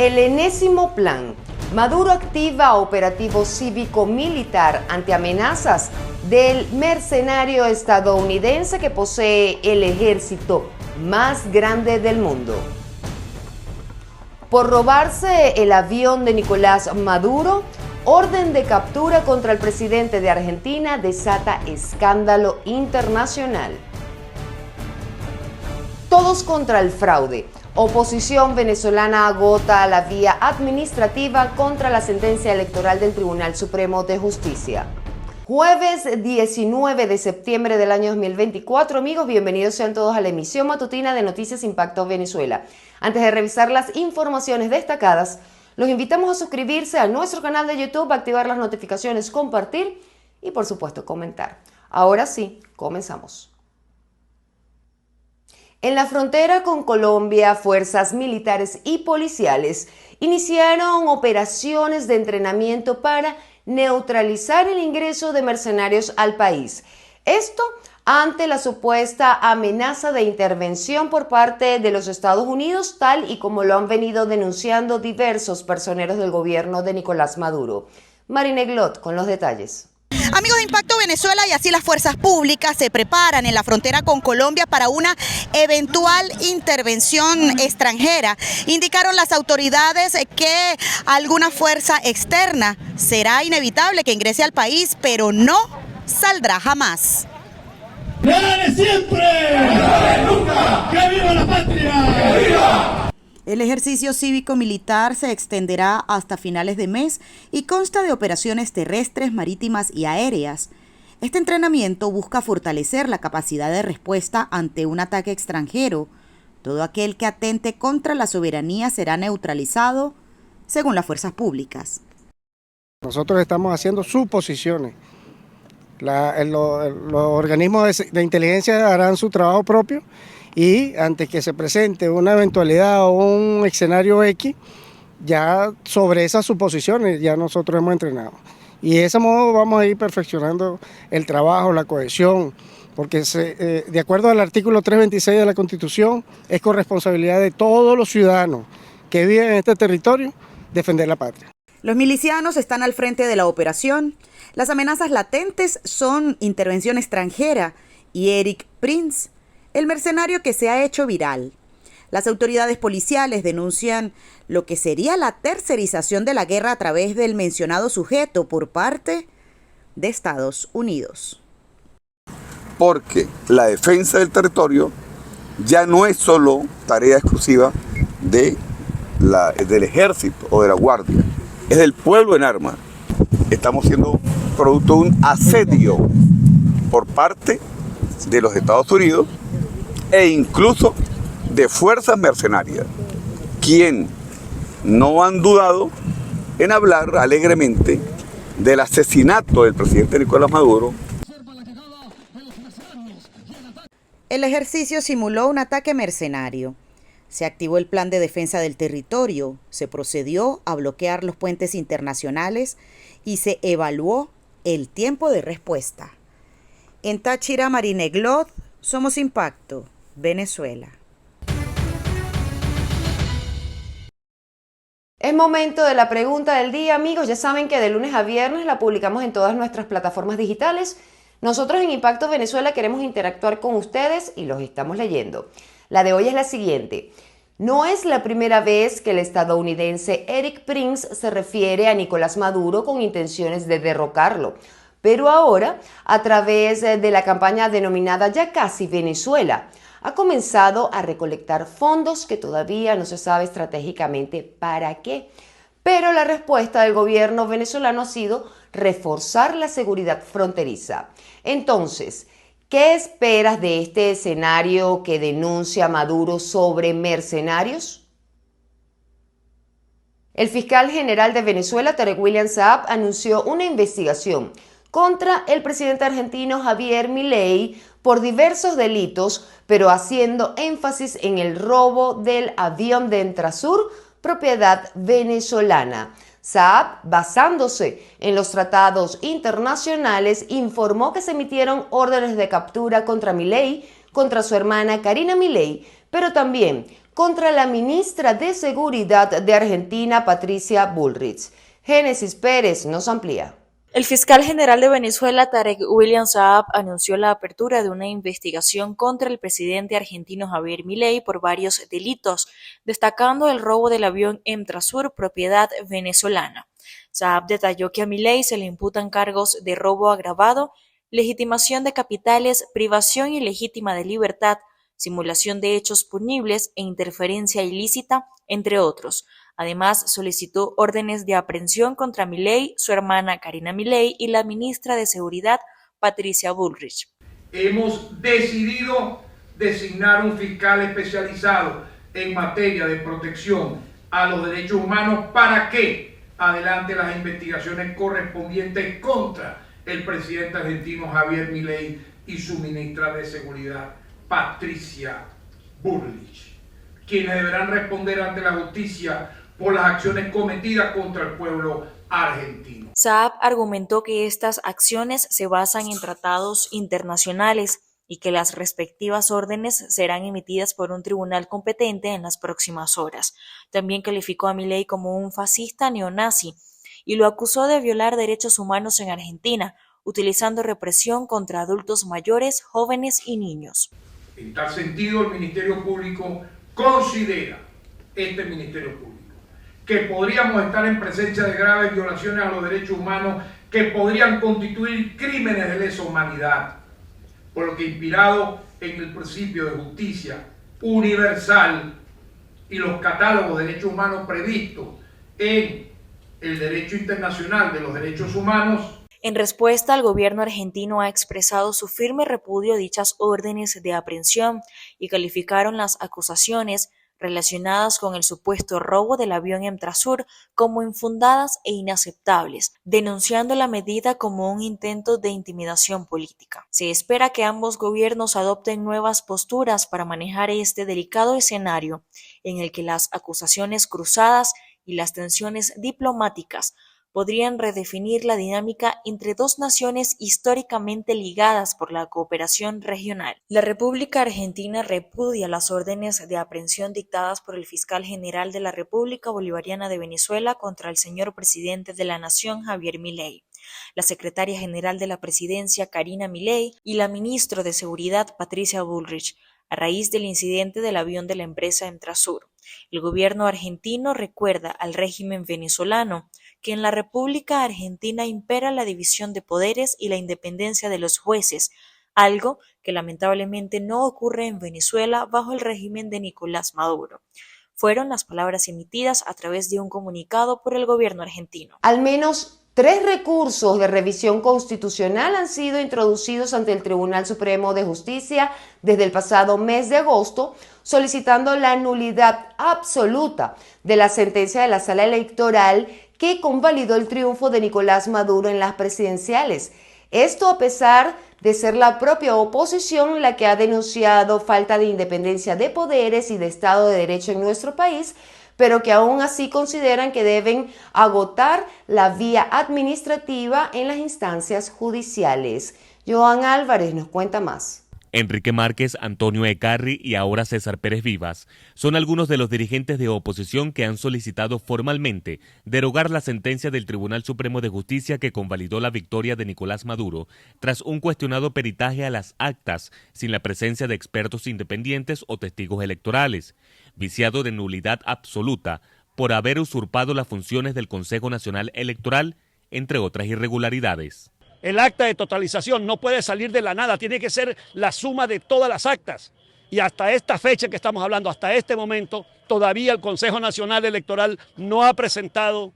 El enésimo plan. Maduro activa operativo cívico-militar ante amenazas del mercenario estadounidense que posee el ejército más grande del mundo. Por robarse el avión de Nicolás Maduro, orden de captura contra el presidente de Argentina desata escándalo internacional. Todos contra el fraude. Oposición venezolana agota la vía administrativa contra la sentencia electoral del Tribunal Supremo de Justicia. Jueves 19 de septiembre del año 2024, amigos, bienvenidos sean todos a la emisión matutina de Noticias Impacto Venezuela. Antes de revisar las informaciones destacadas, los invitamos a suscribirse a nuestro canal de YouTube, activar las notificaciones, compartir y por supuesto comentar. Ahora sí, comenzamos. En la frontera con Colombia, fuerzas militares y policiales iniciaron operaciones de entrenamiento para neutralizar el ingreso de mercenarios al país. Esto ante la supuesta amenaza de intervención por parte de los Estados Unidos, tal y como lo han venido denunciando diversos personeros del gobierno de Nicolás Maduro. Marine Glot con los detalles. Amigos de Impacto Venezuela, y así las fuerzas públicas se preparan en la frontera con Colombia para una eventual intervención extranjera. Indicaron las autoridades que alguna fuerza externa será inevitable que ingrese al país, pero no saldrá jamás. ¡Leales siempre! ¡Que nunca! ¡Que viva la patria! ¡Que viva! El ejercicio cívico-militar se extenderá hasta finales de mes y consta de operaciones terrestres, marítimas y aéreas. Este entrenamiento busca fortalecer la capacidad de respuesta ante un ataque extranjero. Todo aquel que atente contra la soberanía será neutralizado, según las fuerzas públicas. Nosotros estamos haciendo suposiciones. Los organismos de inteligencia harán su trabajo propio y antes que se presente una eventualidad o un escenario X, ya sobre esas suposiciones ya nosotros hemos entrenado. Y de ese modo vamos a ir perfeccionando el trabajo, la cohesión, porque de acuerdo al artículo 326 de la Constitución, es corresponsabilidad de todos los ciudadanos que viven en este territorio defender la patria. Los milicianos están al frente de la operación. Las amenazas latentes son intervención extranjera y Eric Prince, el mercenario que se ha hecho viral. Las autoridades policiales denuncian lo que sería la tercerización de la guerra a través del mencionado sujeto por parte de Estados Unidos. Porque la defensa del territorio ya no es solo tarea exclusiva del ejército o de la guardia, es del pueblo en armas. Estamos siendo producto de un asedio por parte de los Estados Unidos e incluso de fuerzas mercenarias, quien no han dudado en hablar alegremente del asesinato del presidente Nicolás Maduro. El ejercicio simuló un ataque mercenario. Se activó el plan de defensa del territorio, se procedió a bloquear los puentes internacionales y se evaluó el tiempo de respuesta. En Táchira, Marine Glot, Somos Impacto, Venezuela. Es momento de la pregunta del día, amigos. Ya saben que de lunes a viernes la publicamos en todas nuestras plataformas digitales. Nosotros en Impacto Venezuela queremos interactuar con ustedes y los estamos leyendo. La de hoy es la siguiente. No es la primera vez que el estadounidense Eric Prince se refiere a Nicolás Maduro con intenciones de derrocarlo, pero ahora, a través de la campaña denominada Ya Casi Venezuela, ha comenzado a recolectar fondos que todavía no se sabe estratégicamente para qué. Pero la respuesta del gobierno venezolano ha sido reforzar la seguridad fronteriza. Entonces, ¿qué esperas de este escenario que denuncia Maduro sobre mercenarios? El fiscal general de Venezuela, Tarek William Saab, anunció una investigación contra el presidente argentino Javier Milei por diversos delitos, pero haciendo énfasis en el robo del avión de Entrasur, propiedad venezolana. Saab, basándose en los tratados internacionales, informó que se emitieron órdenes de captura contra Milei, contra su hermana Karina Milei, pero también contra la ministra de Seguridad de Argentina, Patricia Bullrich. Génesis Pérez nos amplía. El fiscal general de Venezuela, Tarek William Saab, anunció la apertura de una investigación contra el presidente argentino Javier Milei por varios delitos, destacando el robo del avión Emtrasur, propiedad venezolana. Saab detalló que a Milei se le imputan cargos de robo agravado, legitimación de capitales, privación ilegítima de libertad, simulación de hechos punibles e interferencia ilícita, entre otros. Además, solicitó órdenes de aprehensión contra Milei, su hermana Karina Milei y la ministra de Seguridad, Patricia Bullrich. Hemos decidido designar un fiscal especializado en materia de protección a los derechos humanos para que adelante las investigaciones correspondientes contra el presidente argentino Javier Milei y su ministra de Seguridad, Patricia Bullrich, quienes deberán responder ante la justicia por las acciones cometidas contra el pueblo argentino. Saab argumentó que estas acciones se basan en tratados internacionales y que las respectivas órdenes serán emitidas por un tribunal competente en las próximas horas. También calificó a Milei como un fascista neonazi y lo acusó de violar derechos humanos en Argentina, utilizando represión contra adultos mayores, jóvenes y niños. En tal sentido, el Ministerio Público considera, que podríamos estar en presencia de graves violaciones a los derechos humanos que podrían constituir crímenes de lesa humanidad, por lo que, inspirado en el principio de justicia universal y los catálogos de derechos humanos previstos en el derecho internacional de los derechos humanos. En respuesta, el gobierno argentino ha expresado su firme repudio a dichas órdenes de aprehensión y calificaron las acusaciones relacionadas con el supuesto robo del avión Emtrasur como infundadas e inaceptables, denunciando la medida como un intento de intimidación política. Se espera que ambos gobiernos adopten nuevas posturas para manejar este delicado escenario en el que las acusaciones cruzadas y las tensiones diplomáticas podrían redefinir la dinámica entre dos naciones históricamente ligadas por la cooperación regional. La República Argentina repudia las órdenes de aprehensión dictadas por el fiscal general de la República Bolivariana de Venezuela contra el señor presidente de la Nación, Javier Milei, la secretaria general de la Presidencia, Karina Milei, y la ministra de Seguridad, Patricia Bullrich, a raíz del incidente del avión de la empresa Emtrasur. El gobierno argentino recuerda al régimen venezolano que en la República Argentina impera la división de poderes y la independencia de los jueces, algo que lamentablemente no ocurre en Venezuela bajo el régimen de Nicolás Maduro. Fueron las palabras emitidas a través de un comunicado por el gobierno argentino. Al menos 3 recursos de revisión constitucional han sido introducidos ante el Tribunal Supremo de Justicia desde el pasado mes de agosto, solicitando la nulidad absoluta de la sentencia de la Sala Electoral que convalidó el triunfo de Nicolás Maduro en las presidenciales. Esto a pesar de ser la propia oposición la que ha denunciado falta de independencia de poderes y de Estado de Derecho en nuestro país, pero que aún así consideran que deben agotar la vía administrativa en las instancias judiciales. Joan Álvarez nos cuenta más. Enrique Márquez, Antonio Ecarri y ahora César Pérez Vivas son algunos de los dirigentes de oposición que han solicitado formalmente derogar la sentencia del Tribunal Supremo de Justicia que convalidó la victoria de Nicolás Maduro tras un cuestionado peritaje a las actas sin la presencia de expertos independientes o testigos electorales, viciado de nulidad absoluta por haber usurpado las funciones del Consejo Nacional Electoral, entre otras irregularidades. El acta de totalización no puede salir de la nada, tiene que ser la suma de todas las actas. Y hasta esta fecha que estamos hablando, hasta este momento, todavía el Consejo Nacional Electoral no ha presentado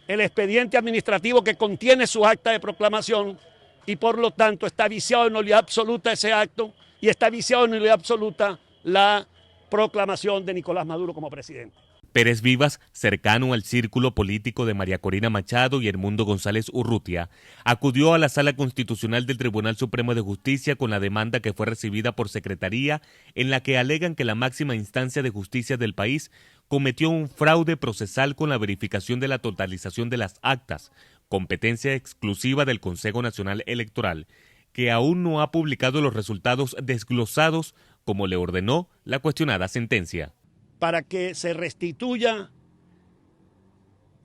el expediente administrativo que contiene su acta de proclamación y por lo tanto está viciado en nulidad absoluta ese acto y está viciado en nulidad absoluta la proclamación de Nicolás Maduro como presidente. Pérez Vivas, cercano al círculo político de María Corina Machado y Edmundo González Urrutia, acudió a la Sala Constitucional del Tribunal Supremo de Justicia con la demanda que fue recibida por Secretaría, en la que alegan que la máxima instancia de justicia del país cometió un fraude procesal con la verificación de la totalización de las actas, competencia exclusiva del Consejo Nacional Electoral, que aún no ha publicado los resultados desglosados como le ordenó la cuestionada sentencia. para que se restituya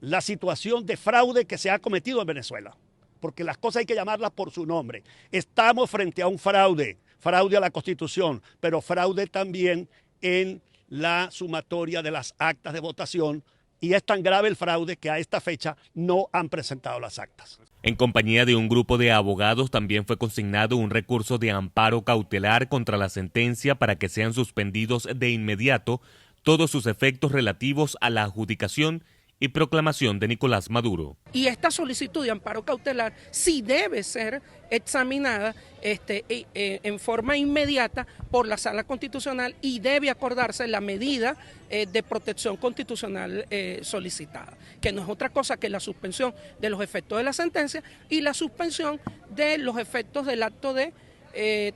la situación de fraude que se ha cometido en Venezuela, porque las cosas hay que llamarlas por su nombre. Estamos frente a un fraude a la Constitución, pero fraude también en la sumatoria de las actas de votación, y es tan grave el fraude que a esta fecha no han presentado las actas. En compañía de un grupo de abogados también fue consignado un recurso de amparo cautelar contra la sentencia para que sean suspendidos de inmediato todos sus efectos relativos a la adjudicación y proclamación de Nicolás Maduro. Y esta solicitud de amparo cautelar sí debe ser examinada en forma inmediata por la Sala Constitucional y debe acordarse la medida de protección constitucional solicitada, que no es otra cosa que la suspensión de los efectos de la sentencia y la suspensión de los efectos del acto de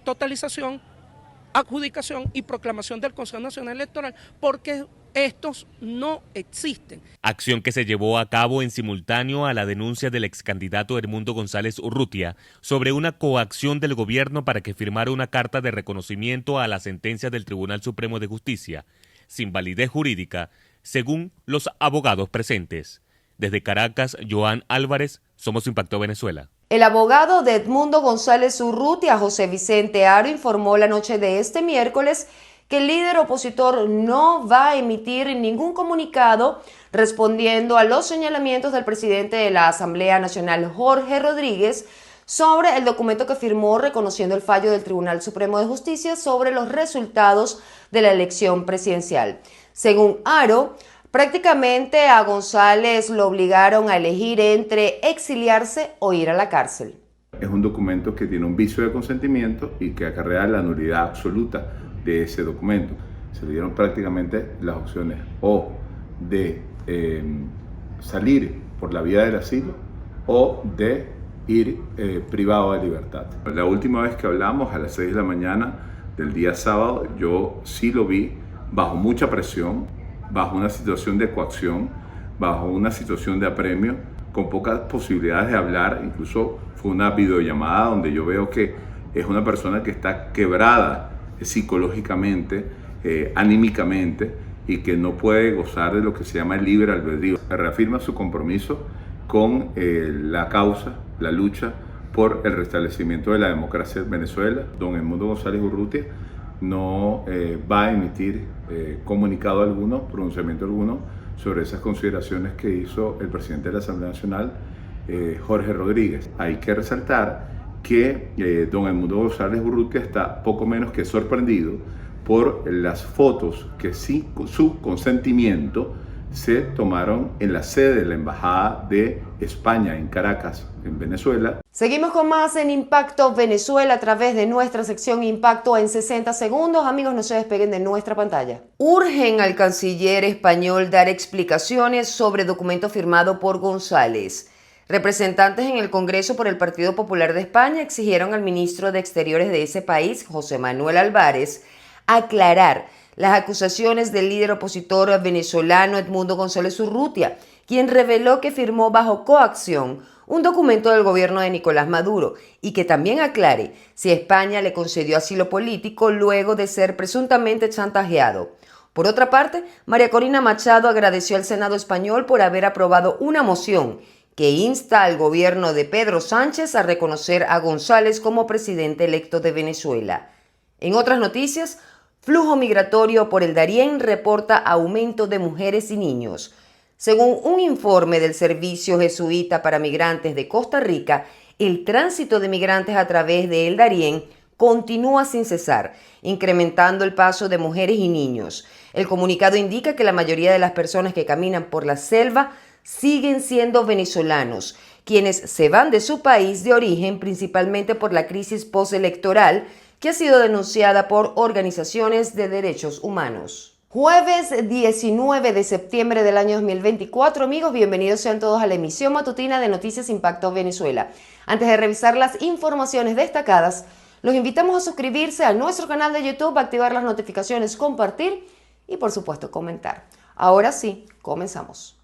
totalización, adjudicación y proclamación del Consejo Nacional Electoral, porque estos no existen. Acción que se llevó a cabo en simultáneo a la denuncia del ex candidato Edmundo González Urrutia sobre una coacción del gobierno para que firmara una carta de reconocimiento a la sentencia del Tribunal Supremo de Justicia, sin validez jurídica, según los abogados presentes. Desde Caracas, Joan Álvarez, Somos Impacto Venezuela. El abogado de Edmundo González Urrutia, José Vicente Haro, informó la noche de este miércoles que el líder opositor no va a emitir ningún comunicado respondiendo a los señalamientos del presidente de la Asamblea Nacional, Jorge Rodríguez, sobre el documento que firmó reconociendo el fallo del Tribunal Supremo de Justicia sobre los resultados de la elección presidencial. Según Haro, prácticamente a González lo obligaron a elegir entre exiliarse o ir a la cárcel. Es un documento que tiene un vicio de consentimiento y que acarrea la nulidad absoluta de ese documento. Se le dieron prácticamente las opciones o de salir por la vía del asilo o de ir privado de libertad. La última vez que hablamos, a las 6 de la mañana del día sábado, yo sí lo vi bajo mucha presión, bajo una situación de coacción, bajo una situación de apremio, con pocas posibilidades de hablar. Incluso fue una videollamada donde yo veo que es una persona que está quebrada psicológicamente, anímicamente, y que no puede gozar de lo que se llama el libre albedrío. Reafirma su compromiso con la causa, la lucha por el restablecimiento de la democracia en Venezuela. Don Edmundo González Urrutia no va a emitir comunicado alguno, pronunciamiento alguno sobre esas consideraciones que hizo el presidente de la Asamblea Nacional, Jorge Rodríguez. Hay que resaltar que don Edmundo González Urrutia está poco menos que sorprendido por las fotos que sin su consentimiento se tomaron en la sede de la Embajada de España en Caracas, en Venezuela. Seguimos con más en Impacto Venezuela a través de nuestra sección Impacto en 60 segundos. Amigos, no se despeguen de nuestra pantalla. Urgen al canciller español dar explicaciones sobre documento firmado por González. Representantes en el Congreso por el Partido Popular de España exigieron al ministro de Exteriores de ese país, José Manuel Álvarez, aclarar las acusaciones del líder opositor venezolano Edmundo González Urrutia, quien reveló que firmó bajo coacción un documento del gobierno de Nicolás Maduro y que también aclare si España le concedió asilo político luego de ser presuntamente chantajeado. Por otra parte, María Corina Machado agradeció al Senado español por haber aprobado una moción que insta al gobierno de Pedro Sánchez a reconocer a González como presidente electo de Venezuela. En otras noticias, flujo migratorio por el Darién reporta aumento de mujeres y niños. Según un informe del Servicio Jesuita para Migrantes de Costa Rica, el tránsito de migrantes a través de El Darién continúa sin cesar, incrementando el paso de mujeres y niños. El comunicado indica que la mayoría de las personas que caminan por la selva siguen siendo venezolanos, quienes se van de su país de origen principalmente por la crisis postelectoral que ha sido denunciada por organizaciones de derechos humanos. Jueves 19 de septiembre del año 2024, amigos, bienvenidos sean todos a la emisión matutina de Noticias Impacto Venezuela. Antes de revisar las informaciones destacadas, los invitamos a suscribirse a nuestro canal de YouTube, activar las notificaciones, compartir y por supuesto comentar. Ahora sí, comenzamos.